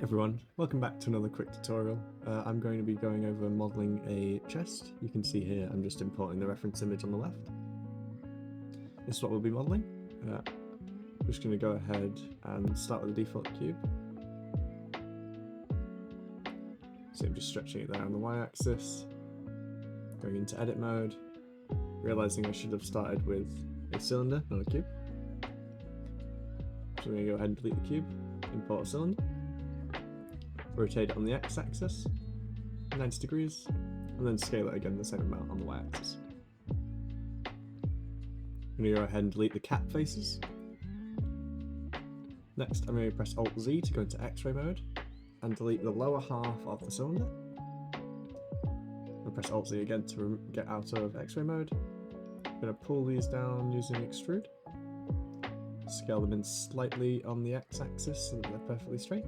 Everyone, welcome back to another quick tutorial. I'm going to be going over modelling a chest. You can see here I'm just importing the reference image on the left. This is what we'll be modelling. I'm just going to go ahead and start with the default cube. So I'm just stretching it there on the y-axis, going into edit mode, realising I should have started with a cylinder, not a cube. So I'm going to go ahead and delete the cube, import a cylinder. Rotate it on the x-axis, 90 degrees, and then scale it again the same amount on the y-axis. I'm going to go ahead and delete the cap faces. Next, I'm going to press Alt-Z to go into X-ray mode, and delete the lower half of the cylinder. I'll press Alt-Z again to get out of X-ray mode. I'm going to pull these down using Extrude. Scale them in slightly on the x-axis so that they're perfectly straight.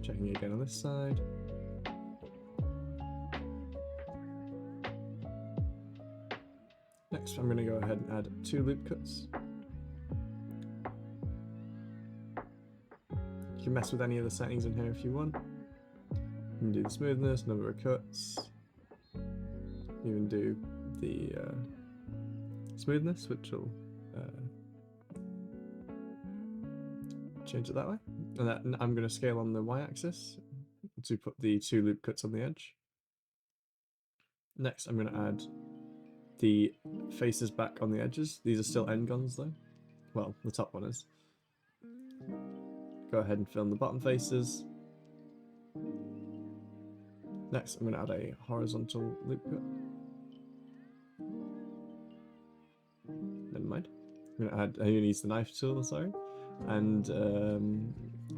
Checking again on this side. Next, I'm going to go ahead and add 2 loop cuts. You can mess with any of the settings in here if you want. You can do the smoothness, number of cuts. Even do the smoothness, which will change it that way. And then I'm going to scale on the y-axis to put the 2 loop cuts on the edge. Next, I'm going to add the faces back on the edges. These are still n-gons though. Well, the top one is. Go ahead and fill in the bottom faces. Next, I'm going to add a horizontal loop cut. Never mind. I'm going to use the knife tool, sorry, and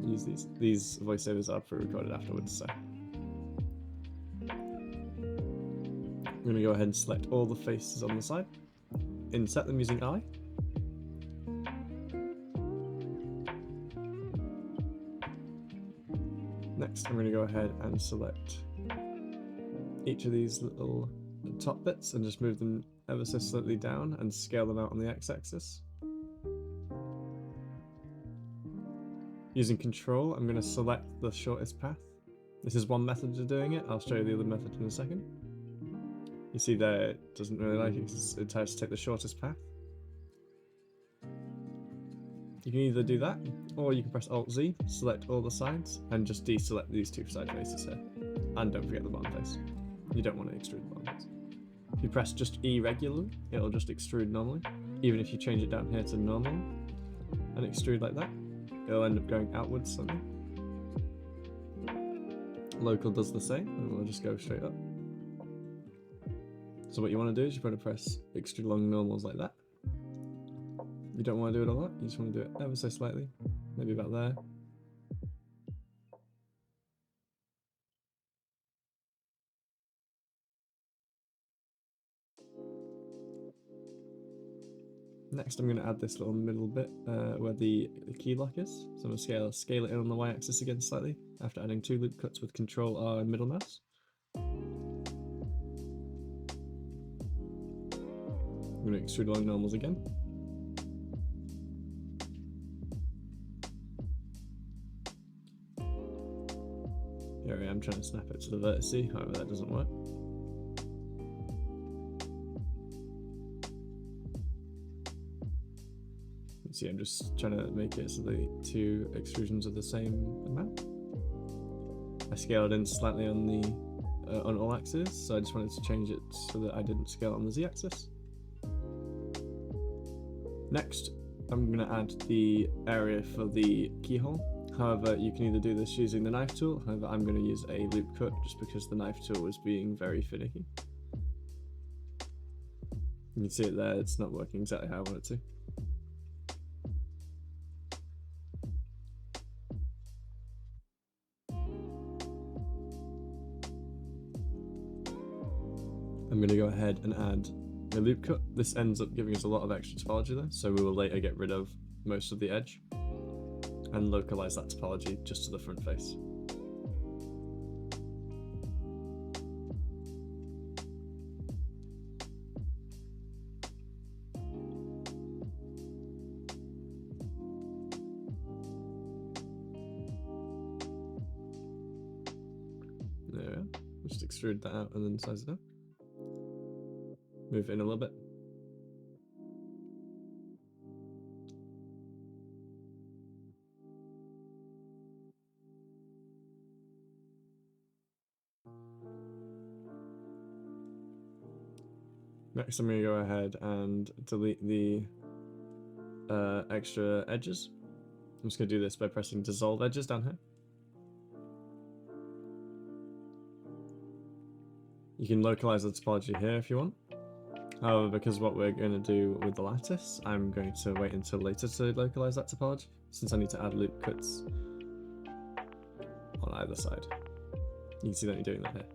use these. These voiceovers are pre-recorded afterwards, so. I'm going to go ahead and select all the faces on the side, inset them using I. Next, I'm going to go ahead and select each of these little top bits and just move them ever so slightly down and scale them out on the x-axis. Using Control, I'm going to select the shortest path. This is one method of doing it. I'll show you the other method in a second. You see there, it doesn't really like it because it tries to take the shortest path. You can either do that, or you can press Alt-Z, select all the sides, and just deselect these 2 side faces here. And don't forget the bottom face. You don't want to extrude the bottom face. If you press just E regularly, it'll just extrude normally. Even if you change it down here to normal and extrude like that, it'll end up going outwards slightly. Local does the same, and we'll just go straight up. So what you want to do is you want to press extrude along normals like that. You don't want to do it a lot, you just want to do it ever so slightly, maybe about there. Next, I'm going to add this little middle bit where the key lock is. So I'm going to scale it in on the y-axis again slightly after adding 2 loop cuts with Control R and middle mouse. I'm going to extrude along normals again. Here I am trying to snap it to the vertice, however that doesn't work. See, I'm just trying to make it so the 2 extrusions are the same amount. I scaled in slightly on the on all axes, so I just wanted to change it so that I didn't scale on the z-axis. Next, I'm going to add the area for the keyhole. However, you can either do this using the knife tool. However, I'm going to use a loop cut just because the knife tool is being very finicky. You can see it there; it's not working exactly how I want it to. I'm going to go ahead and add a loop cut. This ends up giving us a lot of extra topology there, so we will later get rid of most of the edge and localize that topology just to the front face. Just extrude that out and then size it up. Move it in a little bit. Next, I'm going to go ahead and delete the extra edges. I'm just going to do this by pressing dissolve edges down here. You can localize the topology here if you want. However, because what we're going to do with the lattice, I'm going to wait until later to localize that topology, since I need to add loop cuts on either side. You can see that you're doing that here.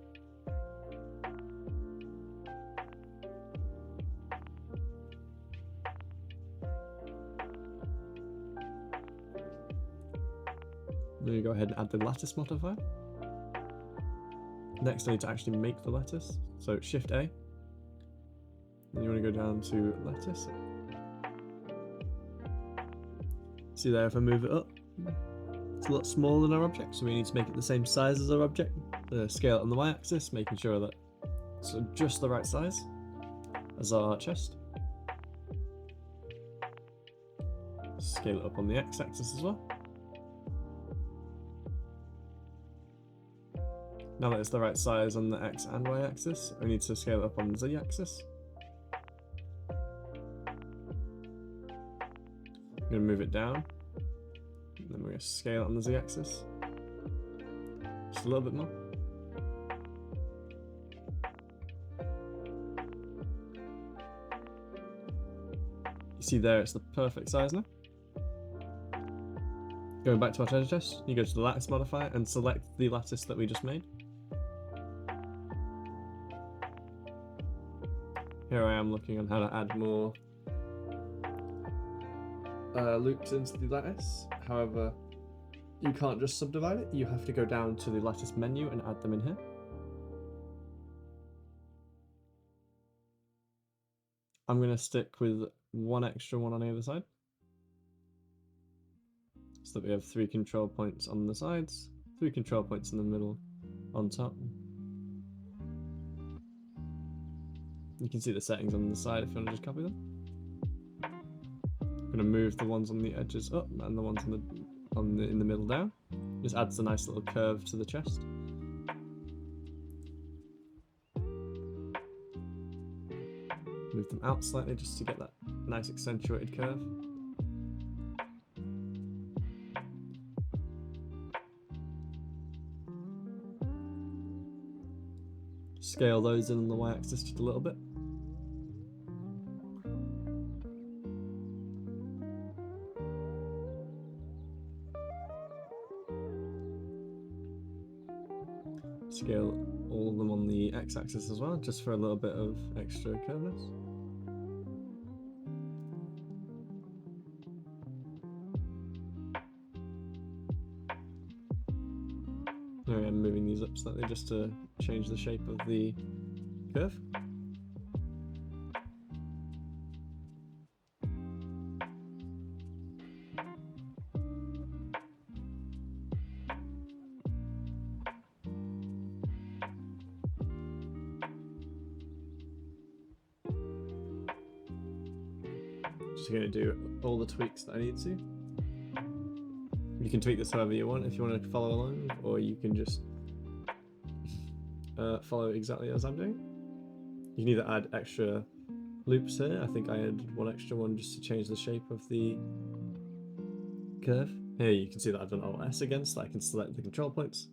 I'm going to go ahead and add the lattice modifier. Next, I need to actually make the lattice. So Shift A. Then you want to go down to lattice. See there, if I move it up, it's a lot smaller than our object, so we need to make it the same size as our object. Scale it on the y-axis, making sure that it's just the right size as our chest. Scale it up on the x-axis as well. Now that it's the right size on the x and y axis, we need to scale it up on the z axis. I'm going to move it down, and then we're going to scale it on the z axis. Just a little bit more. You see there, it's the perfect size now. Going back to our treasure chest, you go to the lattice modifier and select the lattice that we just made. Here I am looking on how to add more loops into the lattice. However, you can't just subdivide it, you have to go down to the lattice menu and add them in here. I'm going to stick with one extra one on either side, so that we have 3 control points on the sides, 3 control points in the middle, on top. You can see the settings on the side if you want to just copy them. I'm going to move the ones on the edges up and the ones in the middle down. Just adds a nice little curve to the chest. Move them out slightly just to get that nice accentuated curve. Scale those in on the y-axis just a little bit. Scale all of them on the x-axis as well, just for a little bit of extra curveness. There I am moving these up slightly just to change the shape of the curve. Just going to do all the tweaks that I need to. You can tweak this however you want if you want to follow along, or you can just follow exactly as I'm doing. You can either add extra loops here. I think I added one extra one just to change the shape of the curve. Here you can see that I've done Alt S again, so I can select the control points.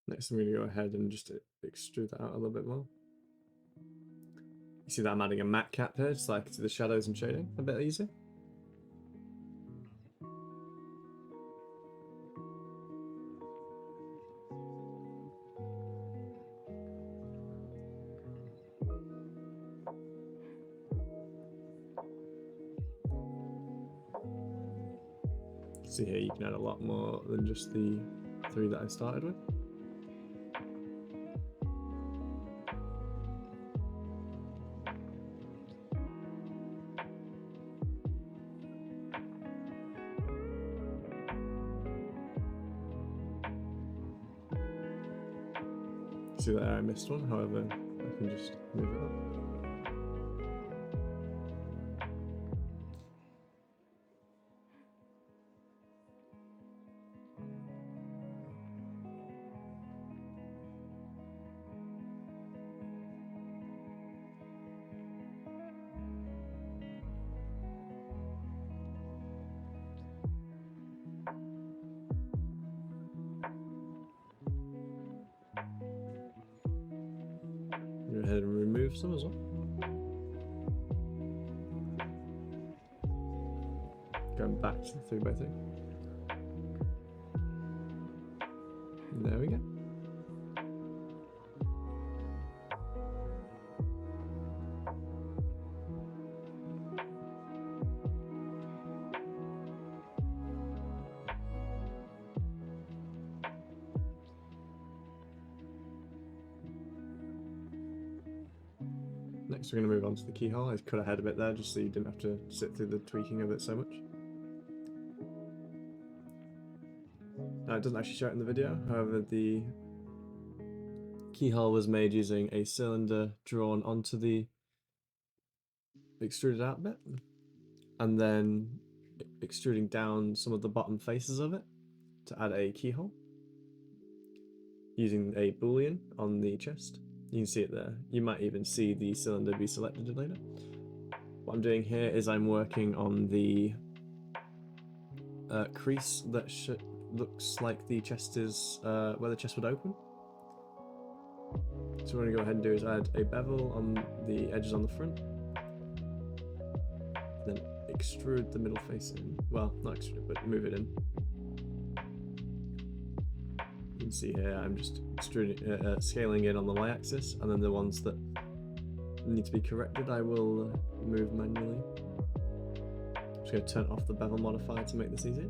Next I'm going to go ahead and just extrude that out a little bit more. You see that I'm adding a matte cap here, so I can see the shadows and shading a bit easier. See here, you can add a lot more than just the 3 that I started with. See there, I missed one, however, I can just move it up. Go ahead and remove some as well. Going back to the 3x3. There we go. Next we're going to move on to the keyhole. I cut ahead a bit there just so you didn't have to sit through the tweaking of it so much. Now it doesn't actually show it in the video, however the keyhole was made using a cylinder drawn onto the extruded out bit and then extruding down some of the bottom faces of it to add a keyhole using a boolean on the chest. You can see it there. You might even see the cylinder be selected later. What I'm doing here is I'm working on the crease that looks like the chest is where the chest would open. So what we're going to go ahead and do is add a bevel on the edges on the front. Then extrude the middle face in. Well, not extrude, but move it in. You can see here I'm just extruding, scaling in on the y-axis, and then the ones that need to be corrected I will move manually. I'm just going to turn off the bevel modifier to make this easier.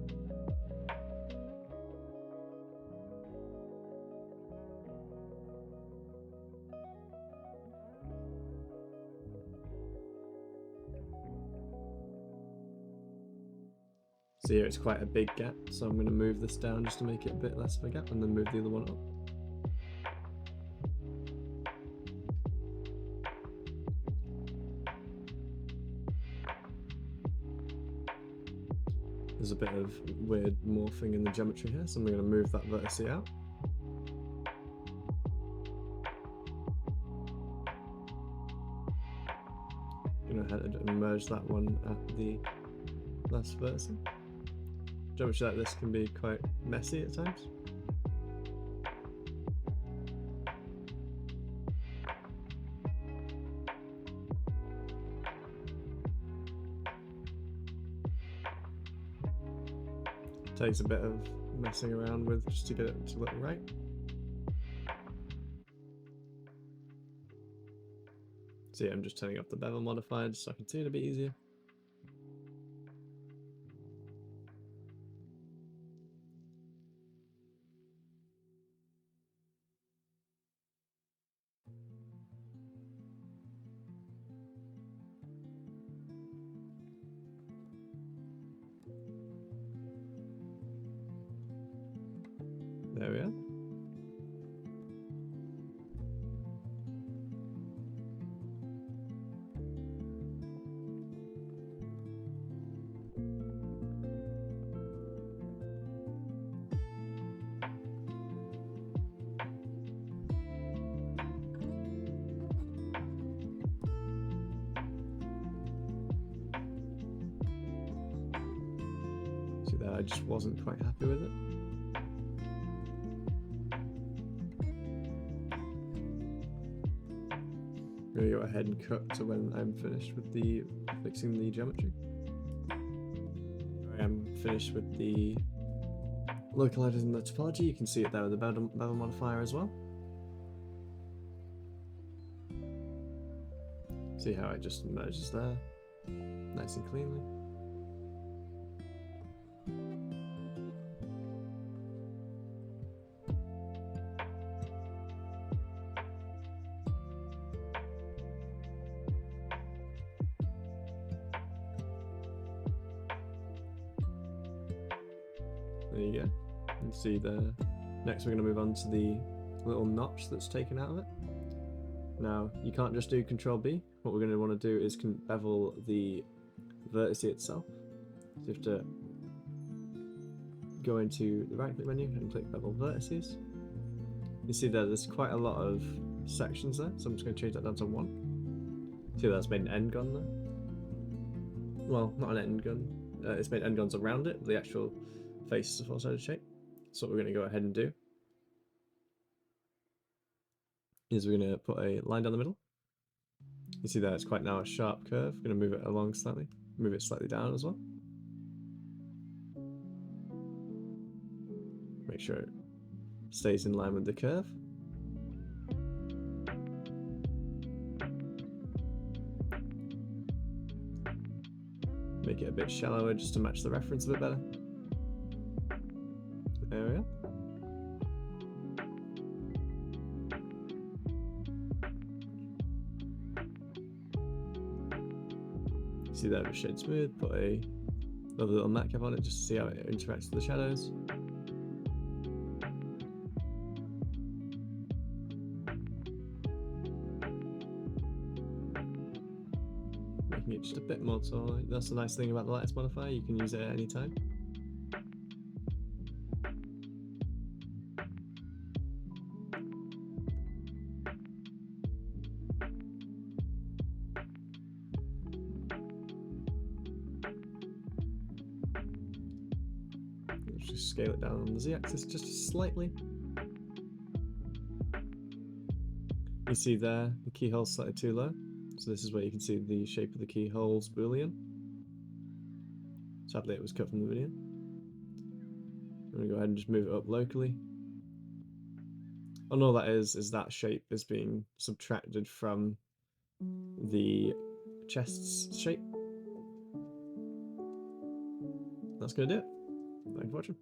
So here it's quite a big gap, so I'm going to move this down just to make it a bit less of a gap and then move the other one up. There's a bit of weird morphing in the geometry here, so I'm going to move that vertice out. I'm going to head and merge that one at the last vertice. Geometry like this can be quite messy at times. It takes a bit of messing around with just to get it to look right. So yeah, I'm just turning off the bevel modified so I can see it a bit easier. There we are. See there, I just wasn't quite happy with it. I'm going to go ahead and cut to when I'm finished with the fixing the geometry. I am finished with the localizing the topology. You can see it there with the bevel modifier as well. See how it just merges there, nice and cleanly. There you go. You can see there. Next we're going to move on to the little notch that's taken out of it. Now, you can't just do Control B. What we're going to want to do is bevel the vertex itself. So you have to go into the right click menu and click bevel vertices. You see there's quite a lot of sections there, so I'm just going to change that down to 1. See that's made an end gun there. Well, not an end gun. It's made end guns around it. The actual face is a four-sided shape. So what we're going to go ahead and do is we're going to put a line down the middle. You see there it's quite now a sharp curve. We're going to move it along slightly. Move it slightly down as well. Make sure it stays in line with the curve. Make it a bit shallower just to match the reference a bit better. There we go. See that with shade smooth, put a lovely little matte cap on it just to see how it interacts with the shadows. Making it just a bit more taller. That's the nice thing about the lightness modifier, you can use it at any time. Just scale it down on the z-axis just slightly. You see there, the keyhole's slightly too low. So this is where you can see the shape of the keyhole's boolean. Sadly it was cut from the video. I'm going to go ahead and just move it up locally. And all that is that shape is being subtracted from the chest's shape. That's going to do it. Thanks for watching.